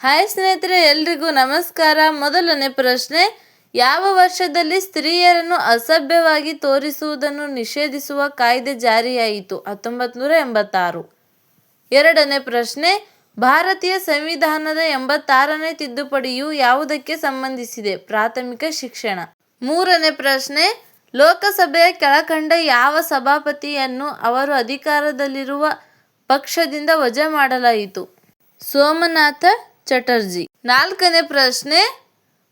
Hi ಸ್ನೇಹಿತರೆ, ಎಲ್ರಿಗೂ ನಮಸ್ಕಾರ. ಮೊದಲನೇ ಪ್ರಶ್ನೆ, ಯಾವ ವರ್ಷದಲ್ಲಿ ಸ್ತ್ರೀಯರನ್ನು ಅಸಭ್ಯವಾಗಿ ತೋರಿಸುವುದನ್ನು ನಿಷೇಧಿಸುವ ಕಾಯ್ದೆ ಜಾರಿಯಾಯಿತು? 1986. ಎರಡನೇ ಪ್ರಶ್ನೆ, ಭಾರತೀಯ ಸಂವಿಧಾನದ 86ನೇ ತಿದ್ದುಪಡಿಯು ಯಾವುದಕ್ಕೆ ಸಂಬಂಧಿಸಿದೆ? ಪ್ರಾಥಮಿಕ ಶಿಕ್ಷಣ. ಮೂರನೇ ಪ್ರಶ್ನೆ, ಲೋಕಸಭೆಯ ಕೆಳಕಂಡ ಯಾವ ಸಭಾಪತಿಯನ್ನು ಅವರು ಅಧಿಕಾರದಲ್ಲಿರುವ ಪಕ್ಷದಿಂದ ವಜಾ ಮಾಡಲಾಯಿತು? ಸೋಮನಾಥ ಚಟರ್ಜಿ. ನಾಲ್ಕನೇ ಪ್ರಶ್ನೆ,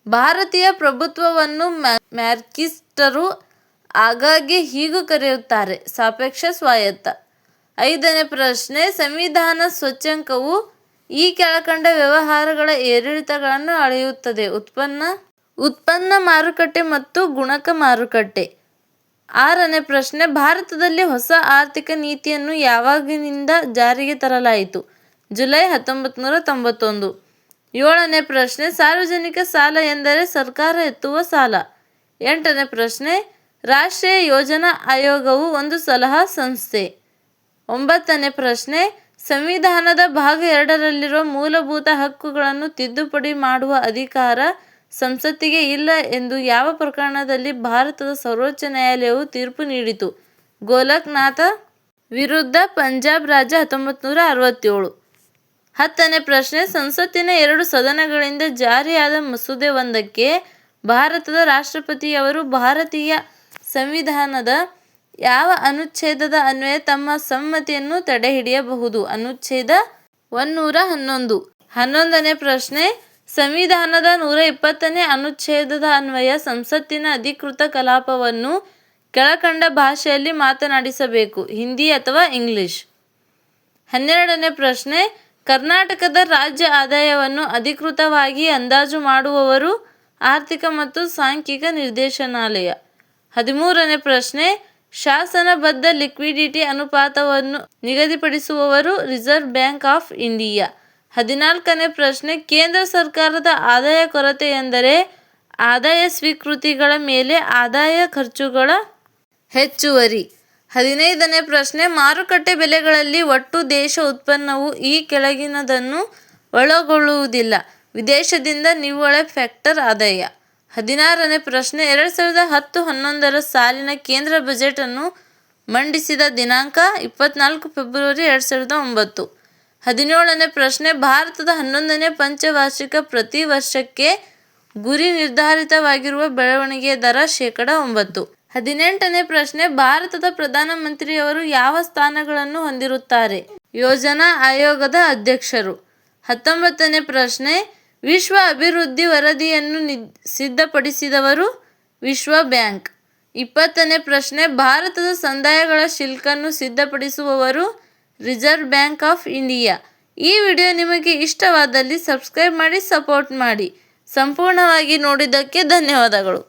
ಭಾರತೀಯ ಪ್ರಭುತ್ವವನ್ನು ಮಾರ್ಕ್ಸಿಸ್ಟರು ಆಗಾಗ್ಗೆ ಹೀಗೂ ಕರೆಯುತ್ತಾರೆ: ಸಾಪೇಕ್ಷ ಸ್ವಾಯತ್ತ. ಐದನೇ ಪ್ರಶ್ನೆ, ಸಂವಿಧಾನ ಸೂಚ್ಯಂಕವು ಈ ಕೆಳಕಂಡ ವ್ಯವಹಾರಗಳ ಏರಿಳಿತಗಳನ್ನು ಅಳೆಯುತ್ತದೆ: ಉತ್ಪನ್ನ ಮಾರುಕಟ್ಟೆ ಮತ್ತು ಗುಣಕ ಮಾರುಕಟ್ಟೆ. ಆರನೇ ಪ್ರಶ್ನೆ, ಭಾರತದಲ್ಲಿ ಹೊಸ ಆರ್ಥಿಕ ನೀತಿಯನ್ನು ಯಾವಾಗಿನಿಂದ ಜಾರಿಗೆ ತರಲಾಯಿತು? ಜುಲೈ 1991. ಏಳನೇ ಪ್ರಶ್ನೆ, ಸಾರ್ವಜನಿಕ ಸಾಲ ಎಂದರೆ ಸರ್ಕಾರ ಎತ್ತುವ ಸಾಲ. ಎಂಟನೇ ಪ್ರಶ್ನೆ, ರಾಷ್ಟ್ರೀಯ ಯೋಜನಾ ಆಯೋಗವು ಒಂದು ಸಲಹಾ ಸಂಸ್ಥೆ. ಒಂಬತ್ತನೇ ಪ್ರಶ್ನೆ, ಸಂವಿಧಾನದ ಭಾಗ 2ರಲ್ಲಿರುವ ಮೂಲಭೂತ ಹಕ್ಕುಗಳನ್ನು ತಿದ್ದುಪಡಿ ಮಾಡುವ ಅಧಿಕಾರ ಸಂಸತ್ತಿಗೆ ಇಲ್ಲ ಎಂದು ಯಾವ ಪ್ರಕರಣದಲ್ಲಿ ಭಾರತದ ಸರ್ವೋಚ್ಚ ನ್ಯಾಯಾಲಯವು ತೀರ್ಪು ನೀಡಿತು? ಗೋಲಕ್ನಾಥ ವಿರುದ್ಧ ಪಂಜಾಬ್ ರಾಜ್ಯ 1967. ಹತ್ತನೇ ಪ್ರಶ್ನೆ, ಸಂಸತ್ತಿನ 2 ಸದನಗಳಿಂದ ಜಾರಿಯಾದ ಮಸೂದೆ ಒಂದಕ್ಕೆ ಭಾರತದ ರಾಷ್ಟ್ರಪತಿಯವರು ಭಾರತೀಯ ಸಂವಿಧಾನದ ಯಾವ ಅನುಚ್ಛೇದದ ಅನ್ವಯ ತಮ್ಮ ಸಮ್ಮತಿಯನ್ನು ತಡೆಹಿಡಿಯಬಹುದು? ಅನುಚ್ಛೇದ 111. 11ನೇ ಪ್ರಶ್ನೆ, ಸಂವಿಧಾನದ 120ನೇ ಅನುಚ್ಛೇದದ ಅನ್ವಯ ಸಂಸತ್ತಿನ ಅಧಿಕೃತ ಕಲಾಪವನ್ನು ಕೆಳಕಂಡ ಭಾಷೆಯಲ್ಲಿ ಮಾತನಾಡಿಸಬೇಕು: ಹಿಂದಿ ಅಥವಾ ಇಂಗ್ಲಿಷ್? 12ನೇ ಪ್ರಶ್ನೆ, ಕರ್ನಾಟಕದ ರಾಜ್ಯ ಆದಾಯವನ್ನು ಅಧಿಕೃತವಾಗಿ ಅಂದಾಜು ಮಾಡುವವರು ಆರ್ಥಿಕ ಮತ್ತು ಸಾಂಖ್ಯಿಕ ನಿರ್ದೇಶನಾಲಯ. 13ನೇ ಪ್ರಶ್ನೆ, ಶಾಸನಬದ್ಧ ಲಿಕ್ವಿಡಿಟಿ ಅನುಪಾತವನ್ನು ನಿಗದಿಪಡಿಸುವವರು ರಿಸರ್ವ್ ಬ್ಯಾಂಕ್ ಆಫ್ ಇಂಡಿಯಾ. 14ನೇ ಪ್ರಶ್ನೆ, ಕೇಂದ್ರ ಸರ್ಕಾರದ ಆದಾಯ ಕೊರತೆ ಎಂದರೆ ಆದಾಯ ಸ್ವೀಕೃತಿಗಳ ಮೇಲೆ ಆದಾಯ ಖರ್ಚುಗಳ ಹೆಚ್ಚುವರಿ. 15ನೇ ಪ್ರಶ್ನೆ, ಮಾರುಕಟ್ಟೆ ಬೆಲೆಗಳಲ್ಲಿ ಒಟ್ಟು ದೇಶ ಉತ್ಪನ್ನವು ಈ ಕೆಳಗಿನದನ್ನು ಒಳಗೊಳ್ಳುವುದಿಲ್ಲ: ವಿದೇಶದಿಂದ ನಿವ್ವಳ ಫ್ಯಾಕ್ಟರ್ ಆದಾಯ. 16ನೇ ಪ್ರಶ್ನೆ, 2010-11 ಸಾಲಿನ ಕೇಂದ್ರ ಬಜೆಟ್ ಅನ್ನು ಮಂಡಿಸಿದ ದಿನಾಂಕ: 24 ಫೆಬ್ರವರಿ 2009. 17ನೇ ಪ್ರಶ್ನೆ, ಭಾರತದ 11ನೇ ಪಂಚವಾರ್ಷಿಕ ಪ್ರತಿ ವರ್ಷಕ್ಕೆ ಗುರಿ ನಿರ್ಧಾರಿತವಾಗಿರುವ ಬೆಳವಣಿಗೆಯ ದರ: 9%. 18ನೇ ಪ್ರಶ್ನೆ, ಭಾರತದ ಪ್ರಧಾನಮಂತ್ರಿಯವರು ಯಾವ ಸ್ಥಾನಗಳನ್ನು ಹೊಂದಿರುತ್ತಾರೆ? ಯೋಜನಾ ಆಯೋಗದ ಅಧ್ಯಕ್ಷರು. 19ನೇ ಪ್ರಶ್ನೆ, ವಿಶ್ವ ಅಭಿವೃದ್ಧಿ ವರದಿಯನ್ನು ಸಿದ್ಧಪಡಿಸಿದವರು: ವಿಶ್ವ ಬ್ಯಾಂಕ್. 20ನೇ ಪ್ರಶ್ನೆ, ಭಾರತದ ಸಂದಾಯಗಳ ಶಿಲ್ಕನ್ನು ಸಿದ್ಧಪಡಿಸುವವರು: ರಿಸರ್ವ್ ಬ್ಯಾಂಕ್ ಆಫ್ ಇಂಡಿಯಾ. ಈ ವಿಡಿಯೋ ನಿಮಗೆ ಇಷ್ಟವಾದಲ್ಲಿ ಸಬ್ಸ್ಕ್ರೈಬ್ ಮಾಡಿ, ಸಪೋರ್ಟ್ ಮಾಡಿ. ಸಂಪೂರ್ಣವಾಗಿ ನೋಡಿದ್ದಕ್ಕೆ ಧನ್ಯವಾದಗಳು.